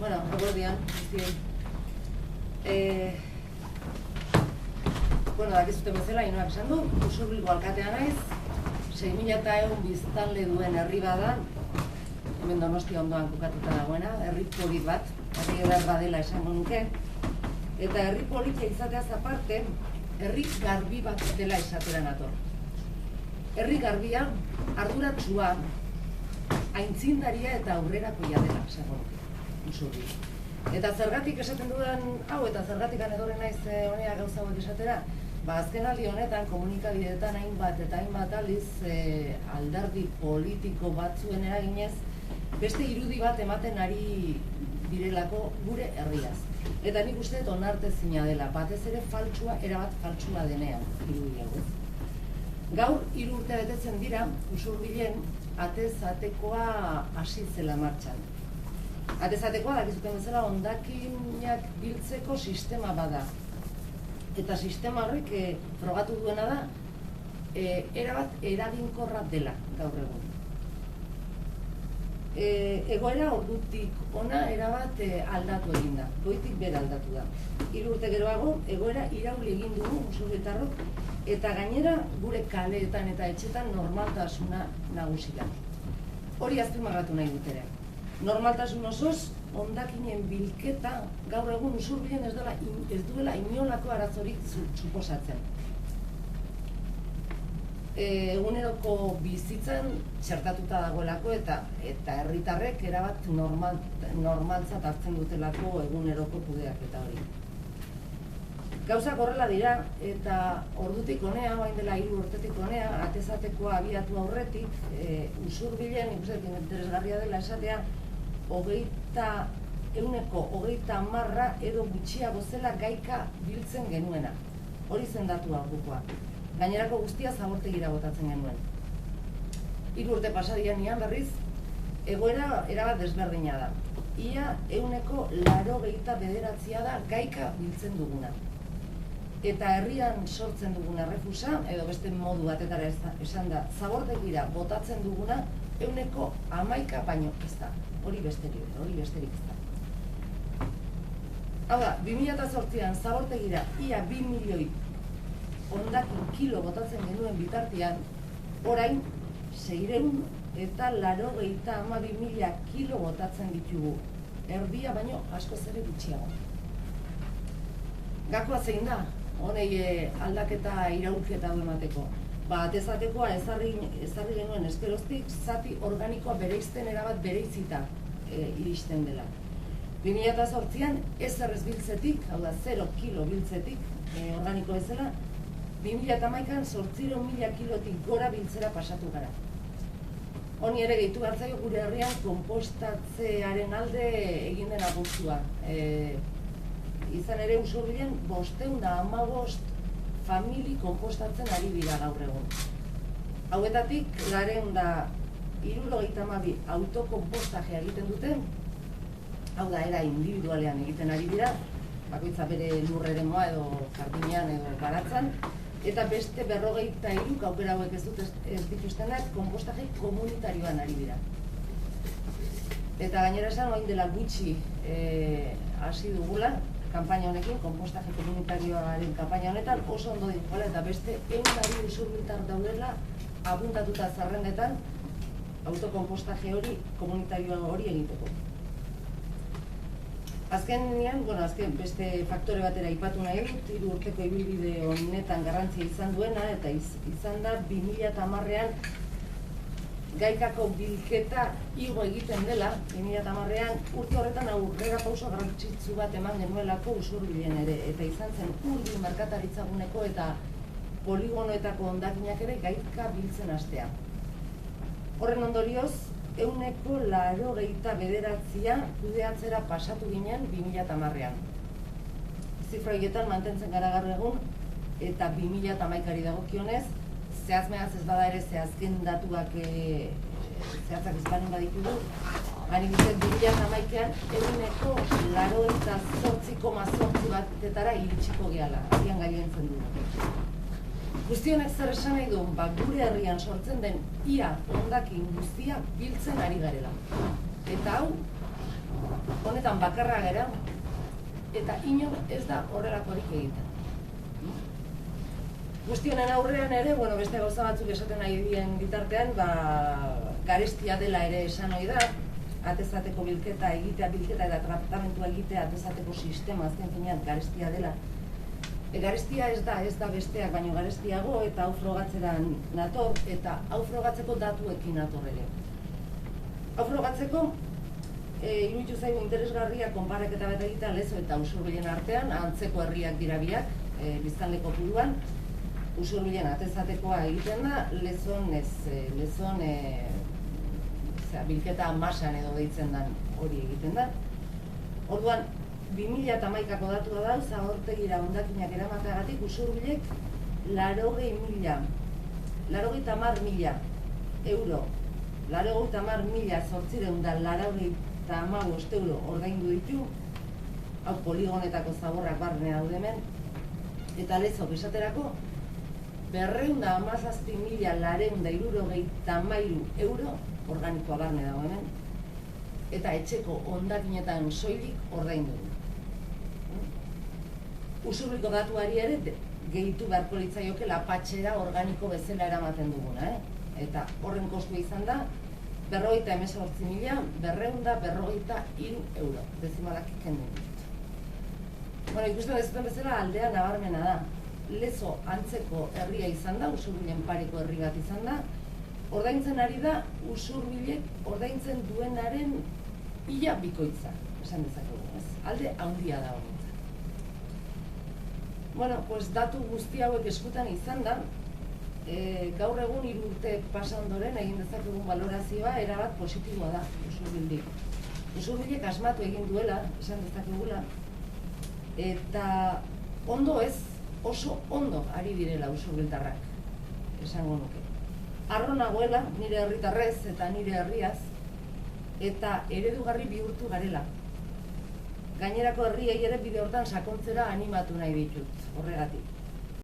Bueno, eguerdian, guztiei. Dakizuten bezala, Inoak esan du, Usurbilgo alkatea naiz, 6.100 biztanle duen herri bada, hemen Donostia ondoan kokatuta dagoena, herri polit bat, herri eder badela esango nuke, eta herri politia izateaz aparte, herri garbi bat dela esatera nator. Herri garbia, arduratsua, aintzindaria eta aurrerakoia dela esango nuke. Usurbil. Eta zergatik esaten dudan hau eta zergatik etorri naiz honea gauza hauek esatera, azken aldi honetan komunikabideetan hainbat eta hainbat aldiz alderdi politiko batzuen eraginez beste irudi bat ematen ari direlako gure herriaz. Eta nik uste dut onartezina dela, batez ere faltsua, erabat faltsua denean irudi hau. Gaur 3 urte betetzen dira Usurbilen atez atekoa hasi zela martxan. Atezatekoa, dakizuten bezala, hondakinak biltzeko sistema bada. Eta sistema horrek frogatu duena da, erabat eraginkorra dela gaur egun. Egoera ordutik ona erabat aldatu egin da, goitik bera aldatu da. 3 urte geroago, egoera irauli egin dugu usurbiltarrok, eta gainera gure kaleetan eta etxetan normaltasuna nagusi da. Hori azpimarratu nahi dut ere. Normaltasun osoz, hondakinen bilketa gaur egun Usurbilen ez duela inolako arazorik suposatzen. Eguneroko bizitzan txertatuta dagoelako eta herritarrek erabat normaltzat hartzen dutelako eguneroko kudeaketa hori. Gauzak horrela dira eta ordutik honea, orain dela 3 urtetik honea, atezatekoa abiatu aurretik, Usurbilen, ikusten interesgarria dela esatea, 30% edo gutxiago zela gaika biltzen genuena. Hori zen datua ordukoa. Gainerako guztia zabortegira botatzen genuen. 3 urte pasadian nian berriz, egoera erabat desberdina da. Ia 89% da gaika biltzen duguna. Eta herrian sortzen dugun errefusa, edo beste modu batetara esan da, zabortegira botatzen duguna 11% baino ez da. Hori besterik ez da. Hau da, 2008an zabortegira ia 2 milioi hondakin kilo botatzen genuen bitartean, orain 692.000 kilo botatzen ditugu. Erdia baino askoz ere gutxiago. Gakoa zein da, honei aldaketa iraulketa du emateko. Atezatekoa ezarri genuen eskeroztik zati organikoa bereizten erabat bereizita iristen dela. 2008an ez biltzetik, hau da 0 kilo biltzetik organiko bezala, 2011an 800.000 kilotik gora biltzera pasatu gara. Honi ere gehitu behar zaio gure herrian konpostatzearen alde egin den apustua. Izan ere Usurbilen 515 famili konpostatzen ari dira gaur egun. Hauetatik, 472 autokonpostajea egiten duten, hau da, era individualean egiten ari dira, bakoitza bere lurreremoa edo jardinean edo garatzen, eta beste 43 aukera hauek ez dituztenak konpostaje komunitarioan ari dira. Eta gainera esan, orain dela gutxi hasi dugula, kanpaina honekin, konpostaje komunitarioaren kanpaina honetan oso ondo dituela eta beste 100 usurbiltar daudela apuntatuta zerrendetan autokonpostaje hori, komunitarioa hori egiteko. Azkenean, beste faktore batera aipatu nahi dut, 3 urteko ibilbide honetan garrantzia izan duena eta izan da 2010an gaikako bilketa igo egiten dela, 2010an urte horretan aurrera pauso garrantzitsu bat eman genuelako Usurbilen ere, eta izan zen Urbil merkataritzaguneko eta poligonoetako hondakinak ere gaika biltzen hastea. Horren ondorioz, 89% kudeatzera pasatu ginen 2010an. Zifra horietan mantentzen gara gaur egun eta 2011ari dagokionez, zehazmeaz ez bada ere zehazken datuak zehazak izpanen baditugu, gani bizet 2011an 88,8 batetara iritsiko gehala, agian gailentzen dugu. Guztionek zer esan nahi du, gure herrian sortzen den ia hondakin guztia biltzen ari garela. Eta hau, honetan bakarra gera, eta inor ez da horrelakorik egiten. Guztionen aurrean ere, beste gauza batzuk esaten nahi dien bitartean, garestia dela ere esan ohi da, atezateko bilketa eta tratamentua egitea atezateko sistema azken finean garestia dela. Garestia ez da besteak baino garestiago eta hau frogatzera nator eta hau frogatzeko datuekin nator ere. Hau frogatzeko, iruditu zaigu interesgarria konparaketa bat egitea Lezo eta Usurbilen artean, antzeko herriak dira biak, biztanle kopuruan. Usurbilen atezatekoa egiten da, Lezon bilketa masan edo deitzen den hori egiten da. Orduan, 2011ko datua da, Zagortegira hondakinak eramateagatik Usurbilek 80.000 euro, 80.895 euro ordaindu ditu, hau poligonetako zaborrak barne daude hemen, eta Lezok esaterako 217.963 euro organikoa barne dago hemen, eta etxeko hondakinetan soilik ordaindu du. Usurbilko datuari ere gehitu beharko litzaioke lapatxera organiko bezala eramaten duguna, eta horren kostua izan da 58.253 euro, dezimalak kendu ditut. Ikusten dezuten bezala aldea nabarmena da. Lezo antzeko herria izan da, Usurbilen pareko herri bat izan da, ordaintzen ari da Usurbilek ordaintzen duenaren ia bikoitza, esan dezakegu, ez? Alde handia da honetan. Datu guzti hauek eskutan izan da, gaur egun 3 urte pasa ondoren egin dezakegun balorazioa erabat positiboa da Usurbildik. Usurbilek asmatu egin duela, esan dezakegula, eta ondo ez, oso ondo ari direla Usurbiltarrak, esango nuke. Harro nagoela, nire herritarrez eta nire herriaz, eta eredugarri bihurtu garela. Gainerako herriei ere bide hortan sakontzera animatu nahi ditut, horregatik.